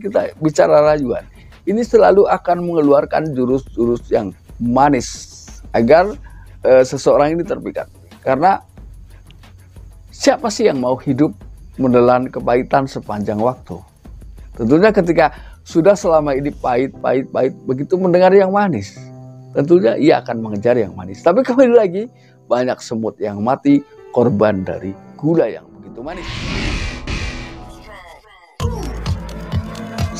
kita bicara rayuan, ini selalu akan mengeluarkan jurus-jurus yang manis agar seseorang ini terpikat. Karena siapa sih yang mau hidup menelan kepahitan sepanjang waktu? Tentunya ketika sudah selama ini pahit, begitu mendengar yang manis, tentunya ia akan mengejar yang manis. Tapi kembali lagi, banyak semut yang mati korban dari gula yang begitu manis.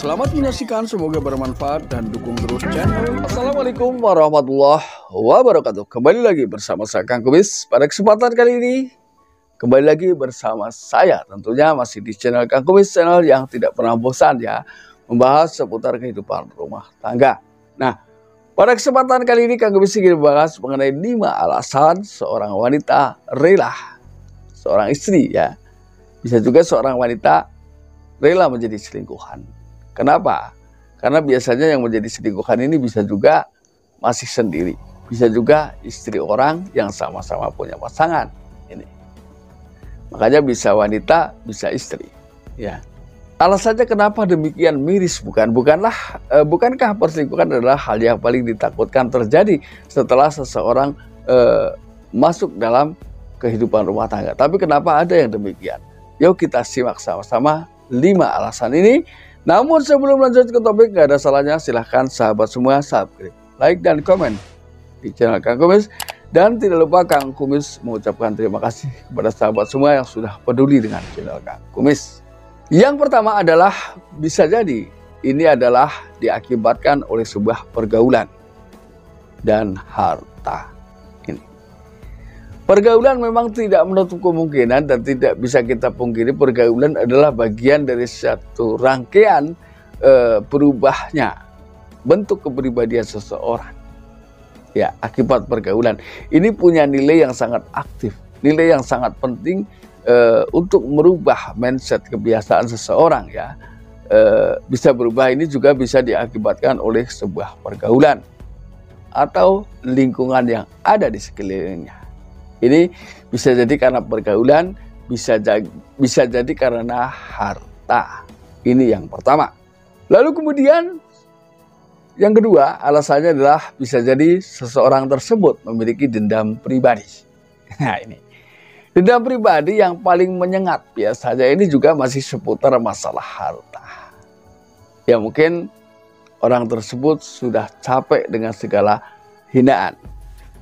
Selamat menyaksikan, semoga bermanfaat dan dukung terus channel. Assalamualaikum warahmatullahi wabarakatuh. Kembali lagi bersama saya Kang Kumis. Pada kesempatan kali ini, kembali lagi bersama saya. Tentunya masih di channel Kang Kumis, channel yang tidak pernah bosan ya, membahas seputar kehidupan rumah tangga. Nah, pada kesempatan kali ini Kang Kumis ingin membahas mengenai 5 alasan seorang wanita rela, seorang istri ya, bisa juga seorang wanita rela menjadi selingkuhan. Kenapa? Karena biasanya yang menjadi selingkuhan ini bisa juga masih sendiri, bisa juga istri orang yang sama-sama punya pasangan. Ini, makanya bisa wanita, bisa istri. Ya, alasannya kenapa demikian miris? Bukankah perselingkuhan adalah hal yang paling ditakutkan terjadi setelah seseorang masuk dalam kehidupan rumah tangga? Tapi kenapa ada yang demikian? Yuk kita simak sama-sama 5 alasan ini. Namun sebelum lanjut ke topik, gak ada salahnya silahkan sahabat semua subscribe, like dan komen di channel Kang Kumis. Dan tidak lupa Kang Kumis mengucapkan terima kasih kepada sahabat semua yang sudah peduli dengan channel Kang Kumis. Yang pertama adalah bisa jadi ini adalah diakibatkan oleh sebuah pergaulan dan harta. Pergaulan memang tidak menutup kemungkinan dan tidak bisa kita pungkiri pergaulan adalah bagian dari satu rangkaian berubahnya bentuk kepribadian seseorang. Ya, akibat pergaulan. Ini punya nilai yang sangat aktif, nilai yang sangat penting untuk merubah mindset kebiasaan seseorang ya. Bisa berubah ini juga bisa diakibatkan oleh sebuah pergaulan atau lingkungan yang ada di sekelilingnya. Ini bisa jadi karena pergaulan, bisa jadi karena harta. Ini yang pertama. Lalu kemudian yang kedua alasannya adalah bisa jadi seseorang tersebut memiliki dendam pribadi. Nah ini, dendam pribadi yang paling menyengat biasanya ini juga masih seputar masalah harta. Ya mungkin orang tersebut sudah capek dengan segala hinaan,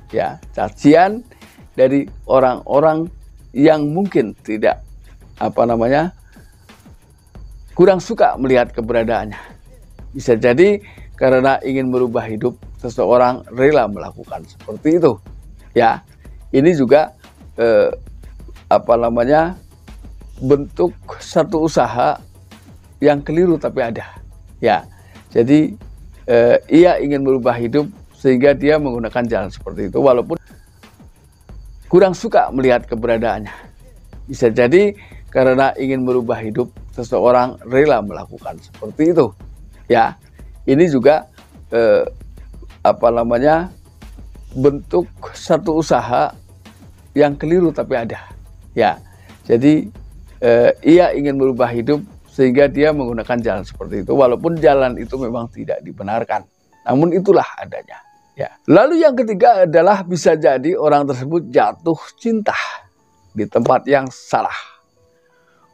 ya, cacian dari orang-orang yang mungkin tidak kurang suka melihat keberadaannya. Bisa jadi karena ingin merubah hidup, seseorang rela melakukan seperti itu. Ya, ini juga bentuk satu usaha yang keliru tapi ada. Ya, jadi ia ingin merubah hidup sehingga dia menggunakan jalan seperti itu walaupun kurang suka melihat keberadaannya. Bisa jadi karena ingin merubah hidup, seseorang rela melakukan seperti itu. Ya, ini juga bentuk satu usaha yang keliru tapi ada. Ya, jadi ia ingin merubah hidup sehingga dia menggunakan jalan seperti itu walaupun jalan itu memang tidak dibenarkan. Namun itulah adanya. Ya. Lalu yang ketiga adalah bisa jadi orang tersebut jatuh cinta di tempat yang salah.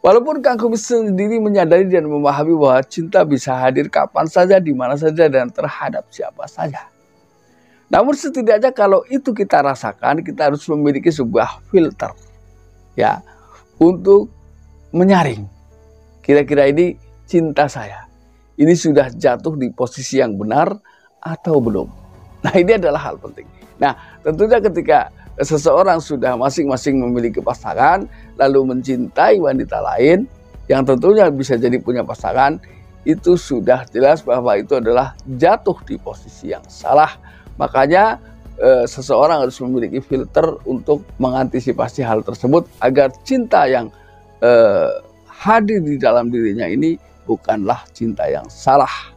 Walaupun Kang Kumis sendiri menyadari dan memahami bahwa cinta bisa hadir kapan saja, di mana saja, dan terhadap siapa saja. Namun setidaknya kalau itu kita rasakan, kita harus memiliki sebuah filter ya untuk menyaring. Kira-kira ini cinta saya, ini sudah jatuh di posisi yang benar atau belum? Nah ini adalah hal penting. Nah tentunya ketika seseorang sudah masing-masing memiliki pasangan lalu mencintai wanita lain yang tentunya bisa jadi punya pasangan, itu sudah jelas bahwa itu adalah jatuh di posisi yang salah. Makanya seseorang harus memiliki filter untuk mengantisipasi hal tersebut agar cinta yang hadir di dalam dirinya ini bukanlah cinta yang salah.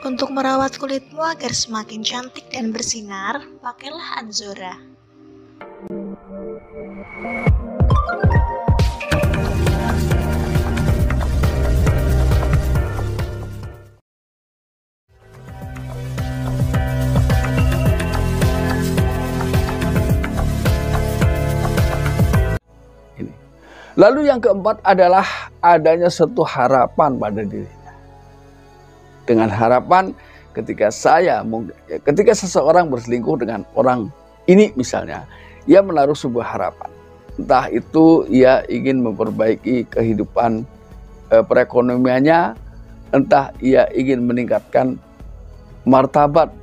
Untuk merawat kulitmu agar semakin cantik dan bersinar, pakailah Anzora. Lalu yang keempat adalah adanya satu harapan pada dirinya. Dengan harapan ketika seseorang berselingkuh dengan orang ini misalnya, ia menaruh sebuah harapan. Entah itu ia ingin memperbaiki kehidupan perekonomiannya, entah ia ingin meningkatkan martabat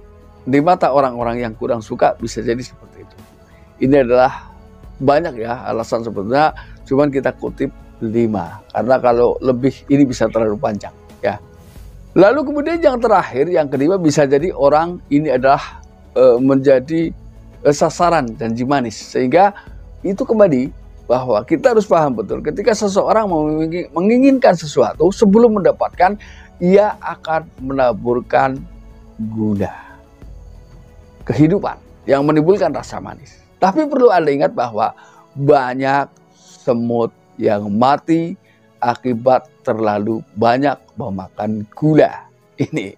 di mata orang-orang yang kurang suka, bisa jadi seperti itu. Ini adalah banyak ya alasan sebetulnya, cuman kita kutip 5 karena kalau lebih ini bisa terlalu panjang ya. Lalu kemudian yang terakhir, yang kelima, bisa jadi orang ini adalah menjadi sasaran janji manis, sehingga itu kembali bahwa kita harus paham betul ketika seseorang menginginkan sesuatu, sebelum mendapatkan ia akan menaburkan gula kehidupan yang menimbulkan rasa manis. Tapi perlu Anda ingat bahwa banyak semut yang mati akibat terlalu banyak memakan gula ini.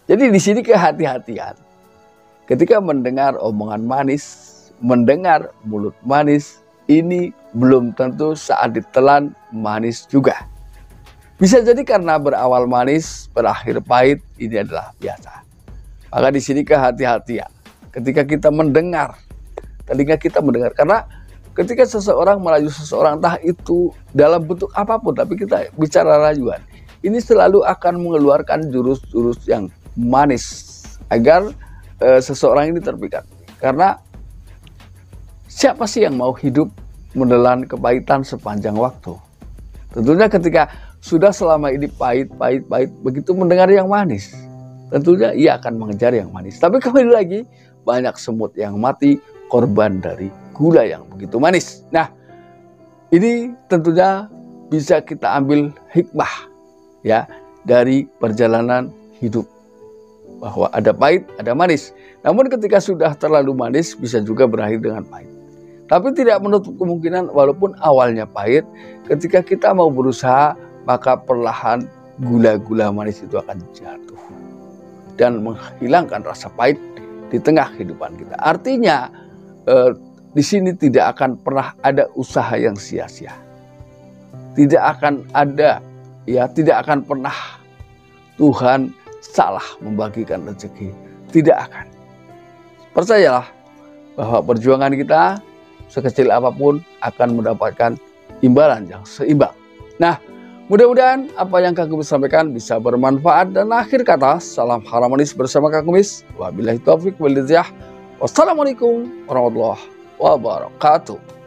Jadi di sini kehati-hatian ketika mendengar omongan manis, mendengar mulut manis, ini belum tentu saat ditelan manis juga. Bisa jadi karena berawal manis, berakhir pahit, ini adalah biasa. Maka di sini kehati-hatian ketika kita mendengar, telinga kita mendengar. Karena ketika seseorang merayu seseorang, entah itu dalam bentuk apapun, tapi kita bicara rayuan, ini selalu akan mengeluarkan jurus-jurus yang manis agar seseorang ini terpikat. Karena siapa sih yang mau hidup menelan kepahitan sepanjang waktu? Tentunya ketika sudah selama ini pahit, begitu mendengar yang manis, tentunya ia akan mengejar yang manis. Tapi kembali lagi, banyak semut yang mati korban dari gula yang begitu manis. Nah, ini tentunya bisa kita ambil hikmah ya dari perjalanan hidup, bahwa ada pahit, ada manis. Namun ketika sudah terlalu manis, bisa juga berakhir dengan pahit. Tapi tidak menutup kemungkinan walaupun awalnya pahit, ketika kita mau berusaha, maka perlahan gula-gula manis itu akan jatuh dan menghilangkan rasa pahit di tengah kehidupan kita. Artinya di sini tidak akan pernah ada usaha yang sia-sia. Tidak akan ada, tidak akan pernah Tuhan salah membagikan rezeki. Tidak akan. Percayalah bahwa perjuangan kita sekecil apapun akan mendapatkan imbalan yang seimbang. Nah, mudah-mudahan apa yang Kang Kumis sampaikan bisa bermanfaat. Dan akhir kata, salam harmonis bersama Kang Kumis. Wabillahi taufiq wal hidayah. Wassalamualaikum warahmatullahi wabarakatuh.